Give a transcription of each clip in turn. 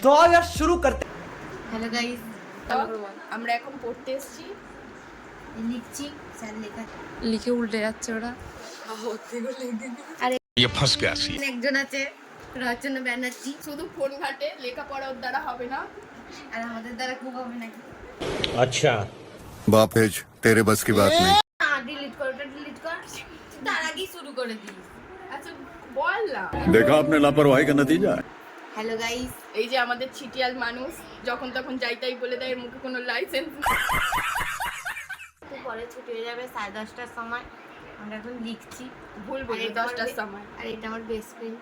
तो आओ यार शुरू करते। হ্যালো গাইস, আমরা এখন পড়তে এসেছি। লিখছি স্যার লেখা লিখে উল্টে যাচ্ছে ওরা। আরে ये फंस गया सी। একজন আছে রচনা ব্যানার্জি, শুধু ফোন ঘাটে, লেখাপড়া ওর দ্বারা হবে না। আর আমাদের দ্বারা খুব হবে নাকি? अच्छा बाप भेज तेरे बस की बात नहीं। ডিলিট কর, ওটা ডিলিট কর, তার আগেই শুরু করে দিই। আচ্ছা বল না। देखा आपने लापरवाही का नतीजा है। হ্যালো গাইস, এই যে আমাদের ছিটিয়াল মানুষ যখন তখন যাই তাই বলে দেয়, এর মুখে কোনো লাইসেন্স তো পরে ছুটি হয়ে যাবে 10:30টার সময়। আমরা এখন লিখছি। ভুল আর বলি এটা আমার 10টার সময়। আর এটা আমার বেস্ট ফ্রেন্ড।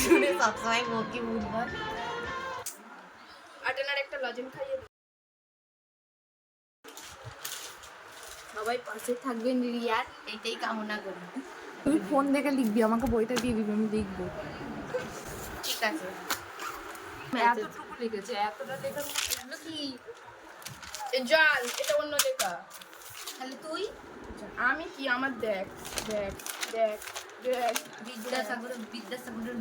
শুনে সবসময় মুখে বুঝবার। আটানার একটা লজেন খাইয়ে দিই। সবাই পাশে থাকবেন রিয়ার, এটাই কামনা করি। তুই ফোন দেখে লিখবি, আমাকে বইটা দিয়ে দিবি, আমি লিখবো। ঠিক আছে। এতটুকু লিখেছে, এতটা লেখার এগুলো কি? জাল, এটা অন্য লেখা। তাহলে তুই আমি কি, আমার দেখ দেখ দেখ দেখ বিদ্যাসাগরের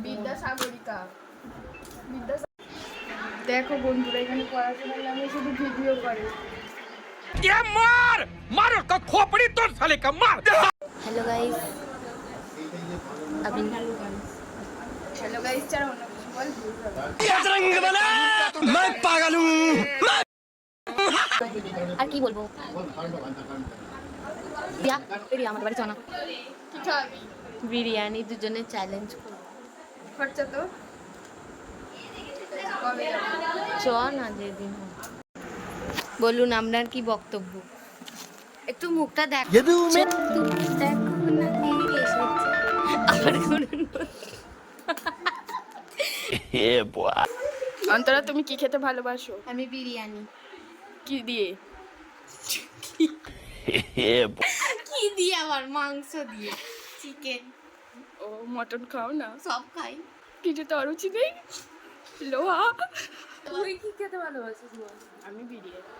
বিদ্যাসাগরিকা দেখো বন্ধুরা, এখানে পড়াশোনার নামে শুধু ভিডিও করে। ये मार मारो का खोपड़ी तोड़ साले का मार। হ্যালো গাইস, আপনি হ্যালো গাইস, ছাড়া অন্য কিছু বল, ভুল হবে। बजरंग बना मैं पागल हूँ। আর কি বলবো? রিয়া, রিয়া আমাদের বাড়ি চনা কি খাবি? বিরিয়ানি দুজনে চ্যালেঞ্জ করব। খরচা তো কবে যাবে? চ না যেদিন হোক। বলুন আপনার কি বক্তব্য? একটু মুখটা দেখ। দেখো না কি এসেছে। আবার বলুন। অন্তরা, তুমি কি খেতে ভালোবাসো? আমি বিরিয়ানি। কি দিয়ে? কি দিয়ে? আবার মাংস দিয়ে, চিকেন, ও মটন খাও না? সব খাই। কিছু তো অরুচি নেই, লোহা। তুই কি খেতে ভালোবাসিস বল? আমি বিরিয়ানি।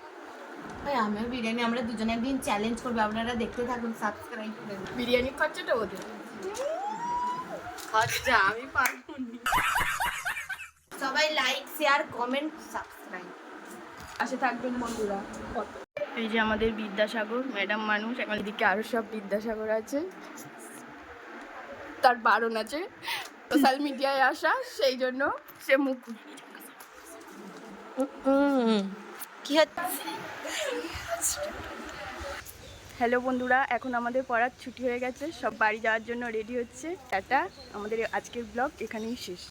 ভাই আমিও বিরিয়ানি। আমরা দুজনে একদিন চ্যালেঞ্জ করবো, আপনারা দেখতে থাকুন, সাবস্ক্রাইব করে দিন। বিরিয়ানির খরচাটা ওদের। খরচা আমি পারবো না। সবাই লাইক, শেয়ার, কমেন্ট, সাবস্ক্রাইব। পাশে থাকবেন বন্ধুরা। এই যে আমাদের বিদ্যাসাগর ম্যাডাম মানুষ, এখন এদিকে আরো সব বিদ্যাসাগর আছে, তার বারণ আছে সোশ্যাল মিডিয়ায় আসা, সেই জন্য সে মুখ কি হচ্ছে? হ্যালো বন্ধুরা, এখন আমাদের পড়ার ছুটি হয়ে গেছে, সব বাড়ি যাওয়ার জন্য রেডি হচ্ছে। টাটা, আমাদের আজকের ব্লগ এখানেই শেষ।